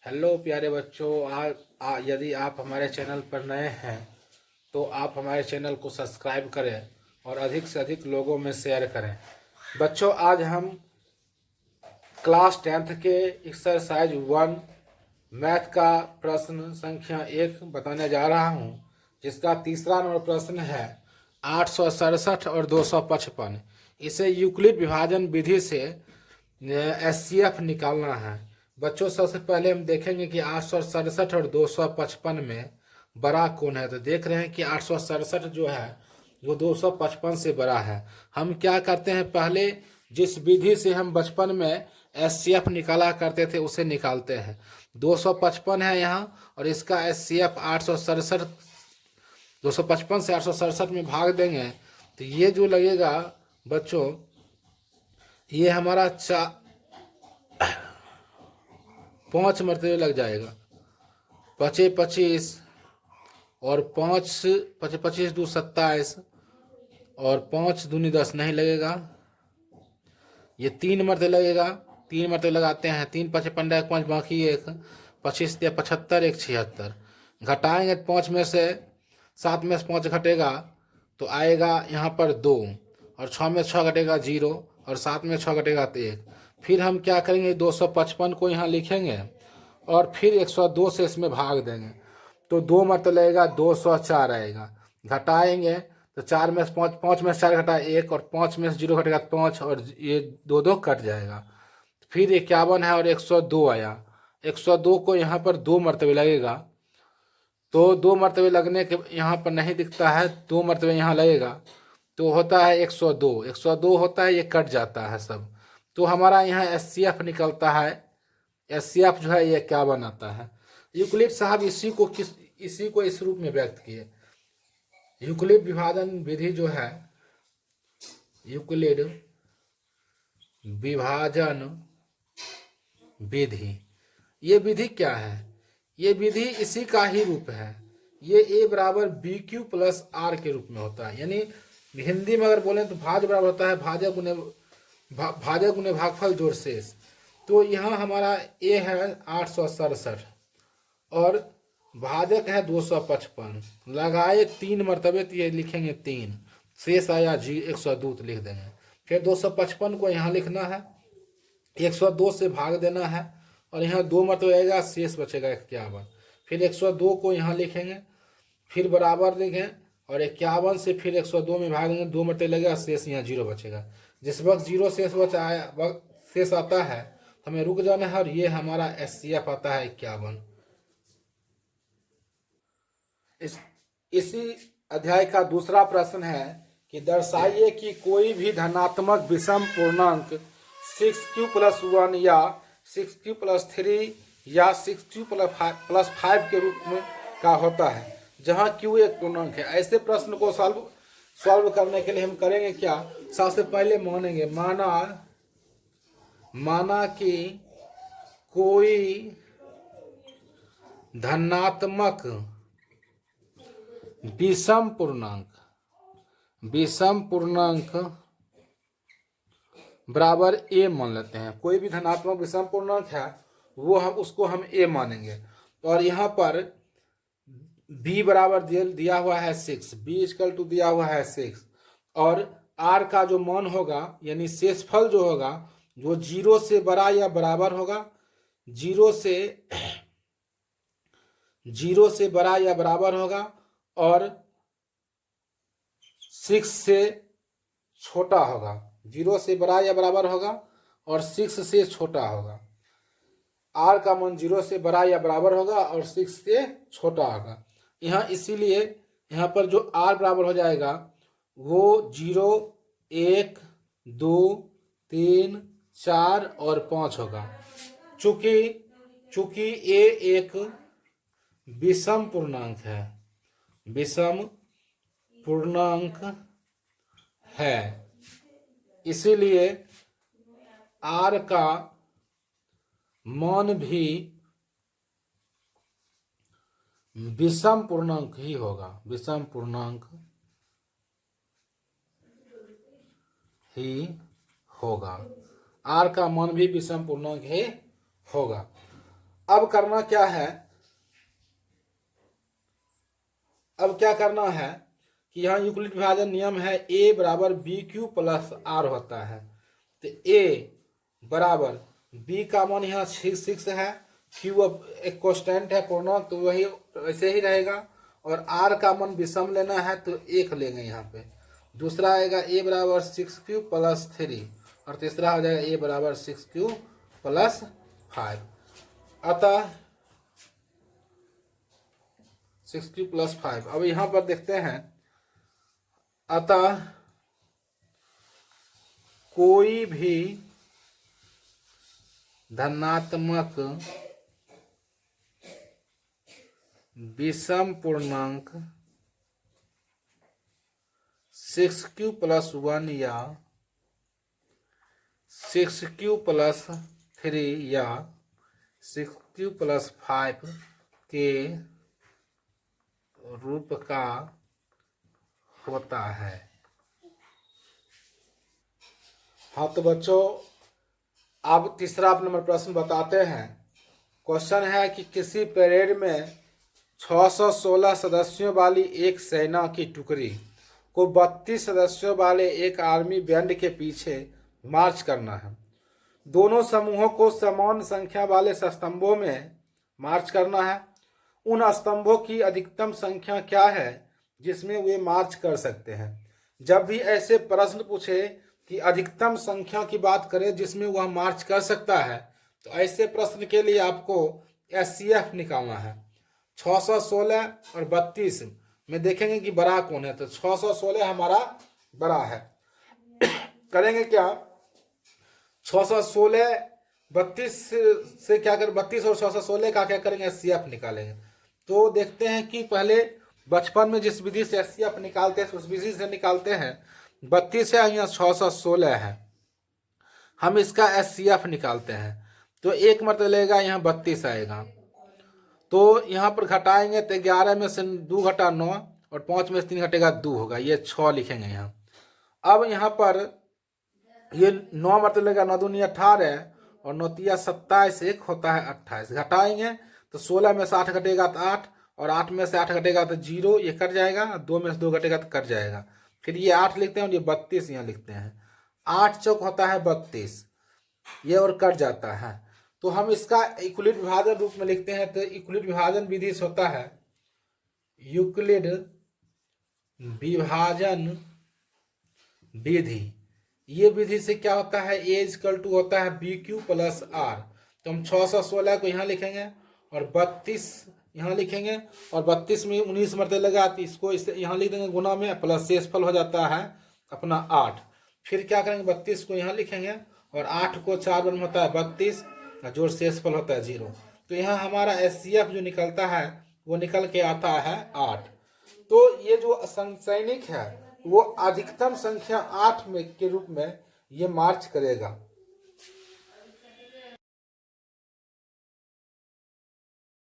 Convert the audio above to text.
Hello प्यारे बच्चों, यदि आप हमारे चैनल पर नए हैं तो आप हमारे चैनल को सब्सक्राइब करें और अधिक से अधिक लोगों में शेयर करें। बच्चों, आज हम क्लास 10th के एक्सरसाइज 1 मैथ का प्रश्न संख्या 1 बताने जा रहा हूं, जिसका तीसरा नंबर प्रश्न है 867 और 255। इसे यूक्लिड विभाजन विधि से एचसीएफ निकालना है। बच्चों, सबसे पहले हम देखेंगे कि 867 और 255 में बड़ा कौन है। तो देख रहे हैं कि 867 जो है वो 255 से बड़ा है। हम क्या करते हैं, पहले जिस विधि से हम बचपन में एचसीएफ निकाला करते थे उसे निकालते हैं। 255 है यहाँ और इसका एचसीएफ 867, 255 से 867 में भाग देंगे तो ये जो लगेगा बच्चों, ये हमारा 5 मरतबे लग जाएगा। 25 और 5 25 2 27 और 5 दूनी 10 नहीं लगेगा। ये 3 मरतबे लगेगा। 3 मरतबे लगाते हैं। 3 5 15 1 5 बाकी 1 25 या 75 1 76 घटाएंगे। 5 में से 7 में से 5 घटेगा तो आएगा यहाँ पर 2 और 6 में 6 घटेगा 0 और 7 में 6 घटेगा तो 1। फिर हम क्या करेंगे, 255 को यहाँ लिखेंगे और फिर 102 से इसमें भाग देंगे तो 2 मरतबे लगेगा 204 आएगा। घटाएंगे तो 4 में से 5 में से 4 घटा 1 और 5 में से 0 घटेगा 5 और ये 2 कट जाएगा। फिर 51 है और 102 आया। 102 को यहाँ पर 2 मरतबे लगेगा तो 2 मरतबे लगने के यहाँ पर नहीं दिखता है, 2 मरतबे यहाँ लगेगा तो होता है 102। 102 होता है, ये कट जाता है सब। तो हमारा यहाँ एचसीएफ निकलता है। एचसीएफ जो है ये क्या बनाता है। यूक्लिड साहब इसी को इस रूप में व्यक्त किए। यूक्लिड विभाजन विधि जो है, यूक्लिड विभाजन विधि, ये विधि क्या है? ये विधि इसी का ही रूप है। ये a बराबर बी क्यू प्लस आर के रूप में होता है। यानी हिंदी में अगर बोलें तो भाज्य बराबर होता है भाजक गुने भागफल जोड़ शेष। तो यहाँ हमारा a है 867 और भाजक है 255। लगाए 3 मरतबे तो ये लिखेंगे 3, शेष आया 102 तो लिख देंगे। फिर 255 को यहाँ लिखना है, 102 से भाग देना है और यहाँ 2 मरतबे आएगा, शेष बचेगा 51। फिर 102 को यहाँ लिखेंगे, फिर बराबर लिखें और 51 से फिर 102 में भाग देंगे, 2 मरतबे लगेगा, शेष यहाँ 0 बचेगा। जिस वक्त 0 शेष आता है तो हमें रुक जाना है और ये हमारा एचसीएफ आता है 51। इसी अध्याय का दूसरा प्रश्न है कि दर्शाइए कि कोई भी धनात्मक विषम पूर्णांक 6q+1 या 6q+3 या 6q+5 के रूप में का होता है, जहां q एक पूर्णांक है। ऐसे प्रश्न को सॉल्व करने के लिए हम करेंगे क्या, सबसे पहले मानेंगे, माना कि कोई धनात्मक विषम पूर्णांक बराबर a मान लेते हैं। कोई भी धनात्मक विषम पूर्णांक है वो उसको हम a मानेंगे। और यहाँ पर b बराबर दिया हुआ है 6, b इक्वल टू दिया हुआ है 6 और r का जो मान होगा यानी शेषफल जो होगा वो 0 से बड़ा या बराबर होगा, 0 से बड़ा या बराबर होगा और 6 से छोटा होगा। 0 से बड़ा या बराबर होगा और 6 से छोटा होगा। r का मान 0 से बड़ा या बराबर होगा और 6 से छोटा होगा। यहाँ इसीलिए यहाँ पर जो r बराबर हो जाएगा वो 0 1 2 3 4 और 5 होगा। चूंकि a एक विषम पूर्णांक है, इसीलिए r का मान भी विषम पूर्णांक ही होगा। r का मान भी विषम पूर्णांक ही होगा। अब करना क्या है, अब क्या करना है कि यहाँ यूक्लिड विभाजन नियम है a बराबर बी क्यू प्लस आर होता है। तो a बराबर b का मान यहाँ 6 है, q अब एक कांस्टेंट है पूर्णांक तो वही वैसे ही रहेगा, और r का मान विषम लेना है तो 1 लेंगे यहाँ पे। दूसरा आएगा a बराबर 6q प्लस 3, और तीसरा हो जाएगा a बराबर 6q प्लस 5। अतः 6q प्लस 5। अब यहाँ पर देखते हैं, अतः कोई भी धनात्मक विषम पूर्णांक 6q प्लस 1 या 6q प्लस 3 या 6q प्लस 5 के रूप का होता है। हाँ तो बच्चों, अब तीसरा नंबर प्रश्न बताते हैं। क्वेश्चन है कि किसी परेड में 616 सदस्यों वाली एक सेना की टुकड़ी को 32 सदस्यों वाले एक आर्मी बैंड के पीछे मार्च करना है। दोनों समूहों को समान संख्या वाले स्तंभों में मार्च करना है। उन स्तंभों की अधिकतम संख्या क्या है जिसमें वे मार्च कर सकते हैं। जब भी ऐसे प्रश्न पूछे कि अधिकतम संख्या की बात करें जिसमें वह मार्च कर सकता है, तो ऐसे प्रश्न के लिए आपको SCF निकालना है। 616 और 32 में देखेंगे कि बड़ा कौन है, तो 616 हमारा बड़ा है। करेंगे क्या, 616 32 से क्या करें, 32 और 616 का क्या करेंगे, SCF निकालेंगे। तो देखते हैं कि पहले बचपन में जिस विधि से SCF निकालते हैं उस विधि से निकालते हैं। 32 है, यहाँ 616 है, हम इसका SCF निकालते हैं। तो एक मतलब लेगा, यहाँ 32 आएगा। तो यहाँ पर घटाएंगे तो 11 में से 2 घटा 9 और 5 में से 3 घटेगा 2 होगा, ये 6 लिखेंगे यहाँ। अब यहाँ पर ये 9 मतलब लेगा 9 दूनी 18 और 9 तिया 27, एक होता है 28। घटाएंगे तो 16 में से 8 घटेगा तो 8, और 8 में से 8 घटेगा तो 0, ये कट जाएगा। 2 में से 2 घटेगा तो कट जाएगा। फिर ये 8 लिखते हैं और ये 32 यहाँ लिखते हैं। 8 चौक होता है 32, ये और कट जाता है। तो हम इसका यूक्लिड विभाजन रूप में लिखते हैं। तो यूक्लिड विभाजन विधि से होता है, यूक्लिड विभाजन विधि, ये विधि से क्या होता है, ए इक्वल टू होता है बी क्यू प्लस आर। तो हम 616 को यहाँ लिखेंगे और 32 यहाँ लिखेंगे, और 32 में 19 मरते लगा तो इसको इस यहाँ लिख देंगे गुना में, प्लस शेषफल हो जाता है अपना 8। फिर क्या करेंगे, 32 को यहाँ लिखेंगे और 8 को 4 बार में होता है 32, जोड़ शेषफल होता है 0। तो यहाँ हमारा SCF जो निकलता है वो निकल के आता है 8। तो ये जो सैनिक है वो अधिकतम संख्या 8 में के रूप में ये मार्च करेगा।